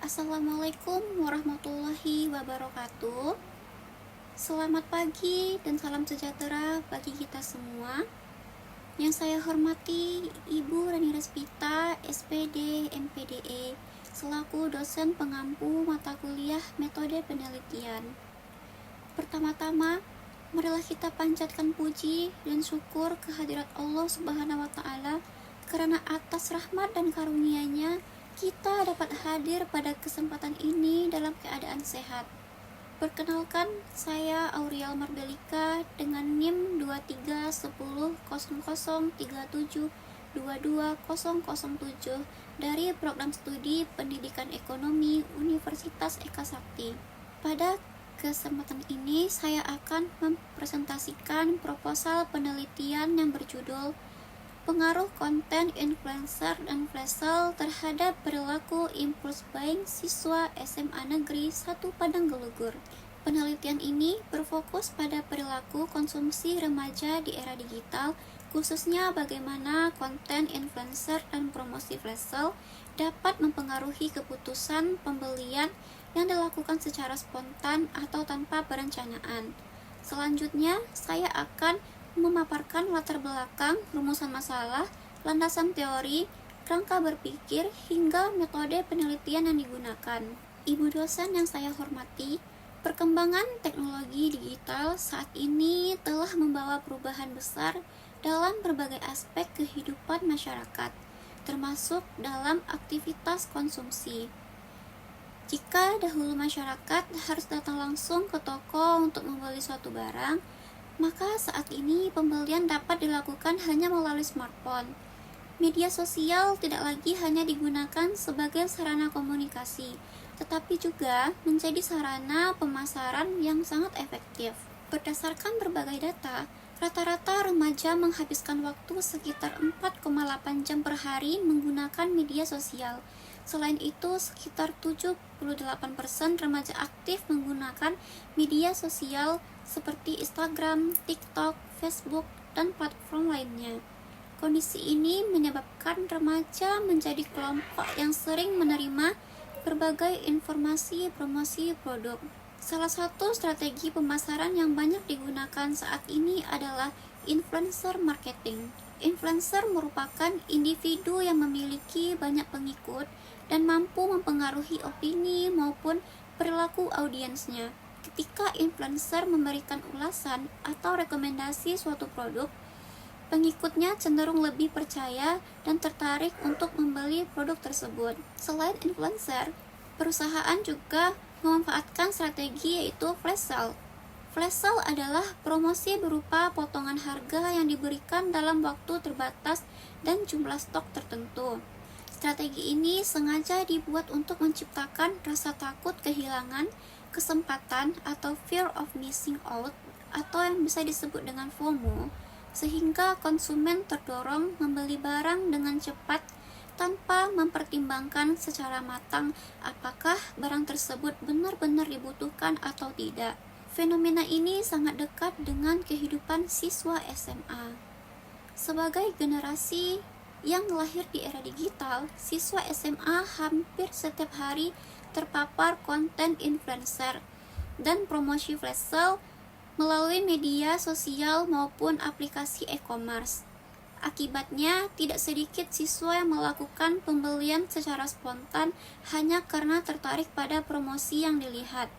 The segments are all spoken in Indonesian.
Assalamualaikum warahmatullahi wabarakatuh. Selamat pagi dan salam sejahtera bagi kita semua. Yang saya hormati Ibu Rani Respita, SPD, MPDE, selaku dosen pengampu mata kuliah metode penelitian. Pertama-tama, marilah kita panjatkan puji dan syukur kehadirat Allah Subhanahu wa Ta'ala, karena atas rahmat dan karunia-Nya kita dapat hadir pada kesempatan ini dalam keadaan sehat. Perkenalkan, saya Auriel Marbelika dengan NIM 23100037222007 dari Program Studi Pendidikan Ekonomi Universitas Eka Sakti. Pada kesempatan ini saya akan mempresentasikan proposal penelitian yang berjudul Pengaruh konten influencer dan flash sale terhadap perilaku impulse buying siswa SMA Negeri 1 Padang Gelugur. Penelitian ini berfokus pada perilaku konsumsi remaja di era digital, khususnya bagaimana konten influencer dan promosi flash sale dapat mempengaruhi keputusan pembelian yang dilakukan secara spontan atau tanpa perencanaan. Selanjutnya, saya akan memaparkan latar belakang, rumusan masalah, landasan teori, kerangka berpikir, hingga metode penelitian yang digunakan. Ibu dosen yang saya hormati, perkembangan teknologi digital saat ini telah membawa perubahan besar dalam berbagai aspek kehidupan masyarakat, termasuk dalam aktivitas konsumsi. Jika dahulu masyarakat harus datang langsung ke toko untuk membeli suatu barang, maka saat ini pembelian dapat dilakukan hanya melalui smartphone. Media sosial tidak lagi hanya digunakan sebagai sarana komunikasi, tetapi juga menjadi sarana pemasaran yang sangat efektif. Berdasarkan berbagai data, rata-rata remaja menghabiskan waktu sekitar 4,8 jam per hari menggunakan media sosial. Selain itu, sekitar 78% remaja aktif menggunakan media sosial seperti Instagram, TikTok, Facebook, dan platform lainnya. Kondisi ini menyebabkan remaja menjadi kelompok yang sering menerima berbagai informasi promosi produk. Salah satu strategi pemasaran yang banyak digunakan saat ini adalah influencer marketing. Influencer merupakan individu yang memiliki banyak pengikut dan mampu mempengaruhi opini maupun perilaku audiensnya. Ketika influencer memberikan ulasan atau rekomendasi suatu produk, pengikutnya cenderung lebih percaya dan tertarik untuk membeli produk tersebut. Selain influencer, perusahaan juga memanfaatkan strategi yaitu flash sale. Flash sale adalah promosi berupa potongan harga yang diberikan dalam waktu terbatas dan jumlah stok tertentu. Strategi ini sengaja dibuat untuk menciptakan rasa takut kehilangan kesempatan atau fear of missing out, atau yang bisa disebut dengan FOMO, sehingga konsumen terdorong membeli barang dengan cepat tanpa mempertimbangkan secara matang apakah barang tersebut benar-benar dibutuhkan atau tidak. Fenomena ini sangat dekat dengan kehidupan siswa SMA. Sebagai generasi yang lahir di era digital, siswa SMA hampir setiap hari terpapar konten influencer dan promosi flash sale melalui media sosial maupun aplikasi e-commerce. Akibatnya, tidak sedikit siswa yang melakukan pembelian secara spontan hanya karena tertarik pada promosi yang dilihat.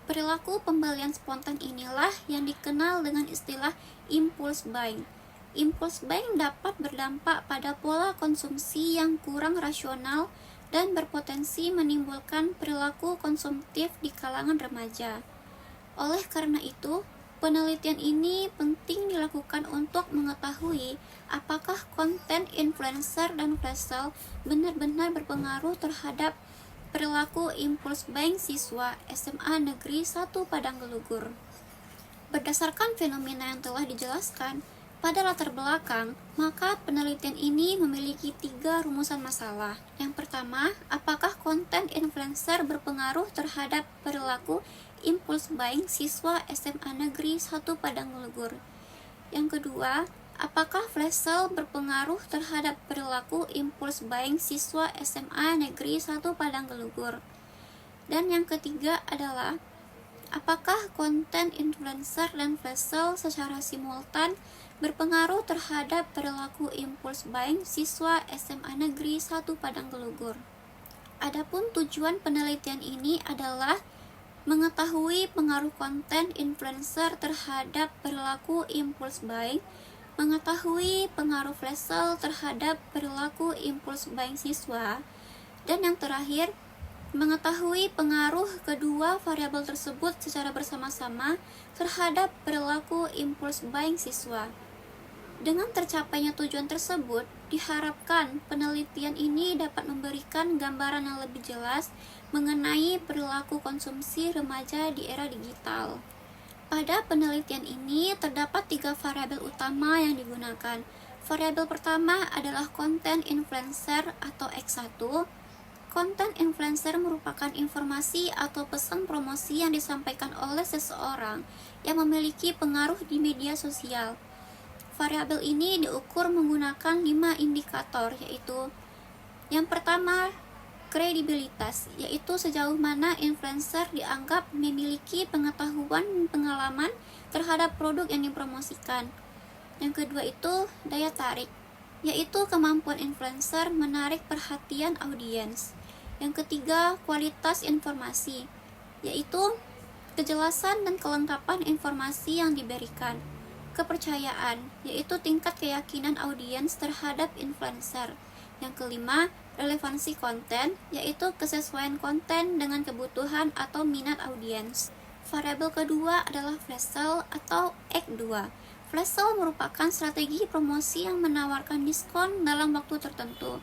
Perilaku pembelian spontan inilah yang dikenal dengan istilah impulse buying. Impulse buying dapat berdampak pada pola konsumsi yang kurang rasional dan berpotensi menimbulkan perilaku konsumtif di kalangan remaja. Oleh karena itu, penelitian ini penting dilakukan untuk mengetahui apakah konten influencer dan flash sale benar-benar berpengaruh terhadap perilaku impulse buying siswa SMA Negeri 1 Padang Gelugur. Berdasarkan fenomena yang telah dijelaskan pada latar belakang, maka penelitian ini memiliki 3 rumusan masalah. Yang pertama, apakah konten influencer berpengaruh terhadap perilaku impulse buying siswa SMA Negeri 1 Padang Gelugur? Yang kedua, apakah flash sale berpengaruh terhadap perilaku impulse buying siswa SMA Negeri 1 Padang Gelugur? Dan yang ketiga adalah apakah konten influencer dan flash sale secara simultan berpengaruh terhadap perilaku impulse buying siswa SMA Negeri 1 Padang Gelugur. Adapun tujuan penelitian ini adalah mengetahui pengaruh konten influencer terhadap perilaku impulse buying, mengetahui pengaruh flash sale terhadap perilaku impulse buying siswa, dan yang terakhir, mengetahui pengaruh kedua variabel tersebut secara bersama-sama terhadap perilaku impulse buying siswa. Dengan tercapainya tujuan tersebut, diharapkan penelitian ini dapat memberikan gambaran yang lebih jelas mengenai perilaku konsumsi remaja di era digital. Pada penelitian ini terdapat 3 variabel utama yang digunakan. Variabel pertama adalah konten influencer atau X1. Konten influencer merupakan informasi atau pesan promosi yang disampaikan oleh seseorang yang memiliki pengaruh di media sosial. Variabel ini diukur menggunakan 5 indikator, yaitu yang pertama, kredibilitas, yaitu sejauh mana influencer dianggap memiliki pengetahuan pengalaman terhadap produk yang dipromosikan. Yang kedua itu daya tarik, yaitu kemampuan influencer menarik perhatian audiens. Yang ketiga, kualitas informasi, yaitu kejelasan dan kelengkapan informasi yang diberikan. Kepercayaan, yaitu tingkat keyakinan audiens terhadap influencer. Yang kelima, relevansi konten, yaitu kesesuaian konten dengan kebutuhan atau minat audiens. Variabel kedua adalah flash sale atau X2. Flash sale merupakan strategi promosi yang menawarkan diskon dalam waktu tertentu.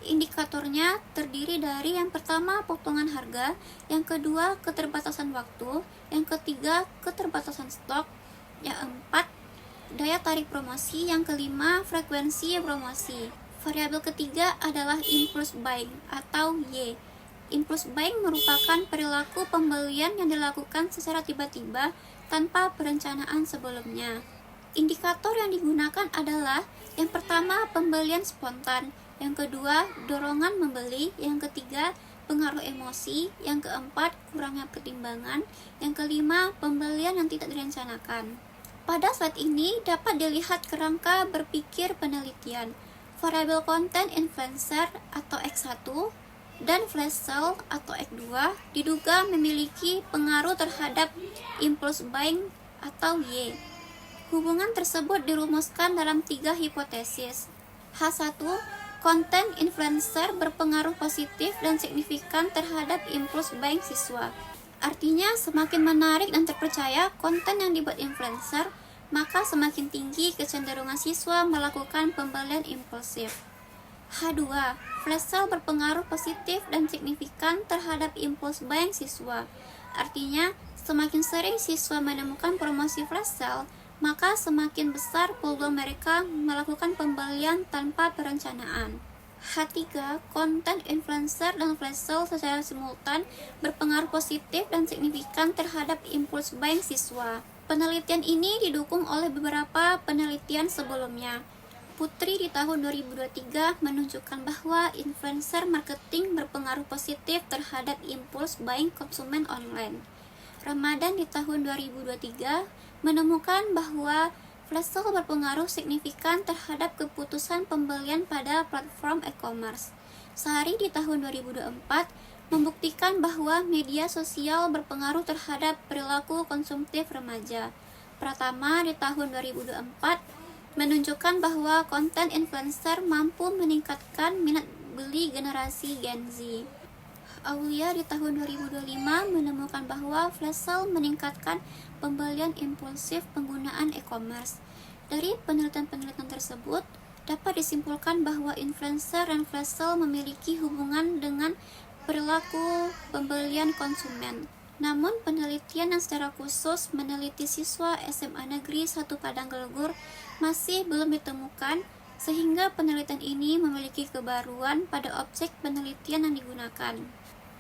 Indikatornya terdiri dari yang pertama potongan harga, yang kedua keterbatasan waktu, yang ketiga keterbatasan stok, yang keempat daya tarik promosi, yang kelima frekuensi promosi. Variabel ketiga adalah impulse buying atau Y. Impulse buying merupakan perilaku pembelian yang dilakukan secara tiba-tiba tanpa perencanaan sebelumnya. Indikator yang digunakan adalah yang pertama pembelian spontan, yang kedua dorongan membeli, yang ketiga pengaruh emosi, yang keempat kurangnya pertimbangan, yang kelima pembelian yang tidak direncanakan. Pada slide ini dapat dilihat kerangka berpikir penelitian. Variabel konten influencer atau X1 dan flash sale atau X2 diduga memiliki pengaruh terhadap impulse buying atau Y. Hubungan tersebut dirumuskan dalam 3 hipotesis. H1, konten influencer berpengaruh positif dan signifikan terhadap impulse buying siswa. Artinya, semakin menarik dan terpercaya konten yang dibuat influencer, maka semakin tinggi kecenderungan siswa melakukan pembelian impulsif. H2, flash sale berpengaruh positif dan signifikan terhadap impulse buying siswa. Artinya, semakin sering siswa menemukan promosi flash sale, maka semakin besar peluang mereka melakukan pembelian tanpa perencanaan. H3, konten influencer dan flash sale secara simultan berpengaruh positif dan signifikan terhadap impulse buying siswa. Penelitian ini didukung oleh beberapa penelitian sebelumnya. Putri di tahun 2023 menunjukkan bahwa influencer marketing berpengaruh positif terhadap impulse buying konsumen online. Ramadan di tahun 2023 menemukan bahwa flash sale berpengaruh signifikan terhadap keputusan pembelian pada platform e-commerce. Sehari di tahun 2024 membuktikan bahwa media sosial berpengaruh terhadap perilaku konsumtif remaja. Pratama di tahun 2024 menunjukkan bahwa konten influencer mampu meningkatkan minat beli generasi Gen Z. Aulia di tahun 2025 menemukan bahwa flash sale meningkatkan pembelian impulsif penggunaan e-commerce. Dari penelitian-penelitian tersebut, dapat disimpulkan bahwa influencer dan flash sale memiliki hubungan dengan perilaku pembelian konsumen. Namun, penelitian yang secara khusus meneliti siswa SMA Negeri 1 Padang Gelugur masih belum ditemukan, sehingga penelitian ini memiliki kebaruan pada objek penelitian yang digunakan.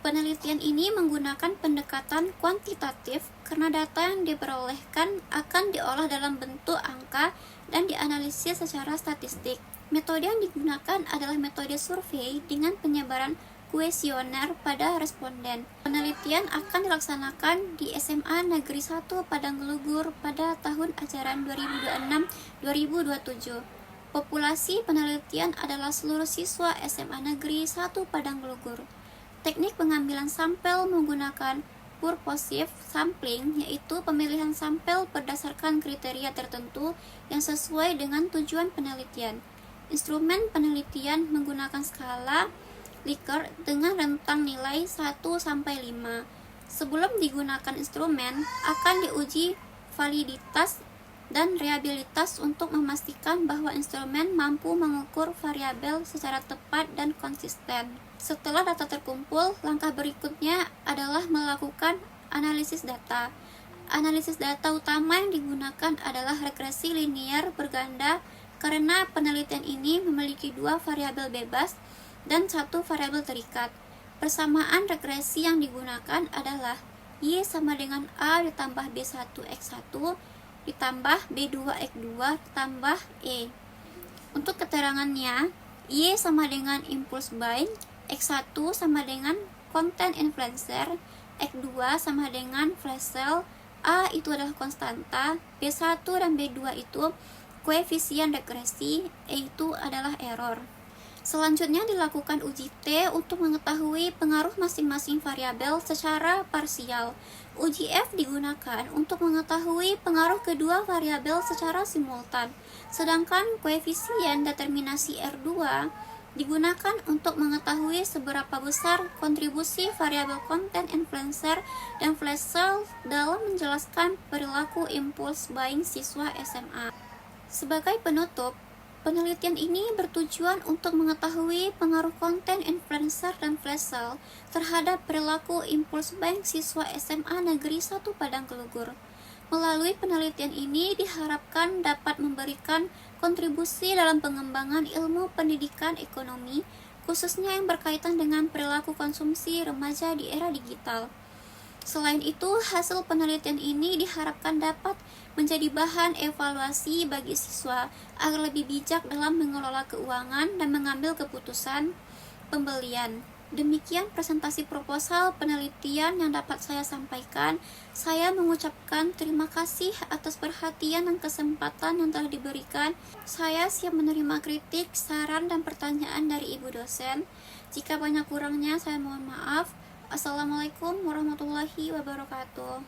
Penelitian ini menggunakan pendekatan kuantitatif karena data yang diperolehkan akan diolah dalam bentuk angka dan dianalisis secara statistik. Metode yang digunakan adalah metode survei dengan penyebaran kuesioner pada responden. Penelitian akan dilaksanakan di SMA Negeri 1 Padang Gelugur pada tahun ajaran 2026-2027. Populasi penelitian adalah seluruh siswa SMA Negeri 1 Padang Gelugur. Teknik pengambilan sampel menggunakan purposive sampling, yaitu pemilihan sampel berdasarkan kriteria tertentu yang sesuai dengan tujuan penelitian. Instrumen penelitian menggunakan skala Likert dengan rentang nilai 1-5. Sebelum digunakan instrumen, akan diuji validitas dan reliabilitas untuk memastikan bahwa instrumen mampu mengukur variabel secara tepat dan konsisten. Setelah data terkumpul, langkah berikutnya adalah melakukan analisis data. Analisis data utama yang digunakan adalah regresi linear berganda karena penelitian ini memiliki 2 variabel bebas dan 1 variabel terikat. Persamaan regresi yang digunakan adalah Y sama dengan A ditambah B1X1 ditambah B2X2 ditambah E. Untuk keterangannya, Y sama dengan impulse buying, X1 sama dengan content influencer, X2 sama dengan flash sale, A itu adalah konstanta, B1 dan B2 itu koefisien regresi, E itu adalah error. Selanjutnya dilakukan uji T untuk mengetahui pengaruh masing-masing variabel secara parsial. Uji F digunakan untuk mengetahui pengaruh kedua variabel secara simultan. Sedangkan koefisien determinasi R2 digunakan untuk mengetahui seberapa besar kontribusi variabel content influencer dan flash sale dalam menjelaskan perilaku impulse buying siswa SMA. Sebagai penutup, penelitian ini bertujuan untuk mengetahui pengaruh konten influencer dan flash sale terhadap perilaku impulse buying siswa SMA Negeri 1 Padang Gelugur. Melalui penelitian ini diharapkan dapat memberikan kontribusi dalam pengembangan ilmu pendidikan ekonomi, khususnya yang berkaitan dengan perilaku konsumsi remaja di era digital. Selain itu, hasil penelitian ini diharapkan dapat menjadi bahan evaluasi bagi siswa agar lebih bijak dalam mengelola keuangan dan mengambil keputusan pembelian. Demikian presentasi proposal penelitian yang dapat saya sampaikan. Saya mengucapkan terima kasih atas perhatian dan kesempatan yang telah diberikan. Saya siap menerima kritik, saran, dan pertanyaan dari Ibu dosen. Jika banyak kurangnya, saya mohon maaf. Assalamualaikum warahmatullahi wabarakatuh.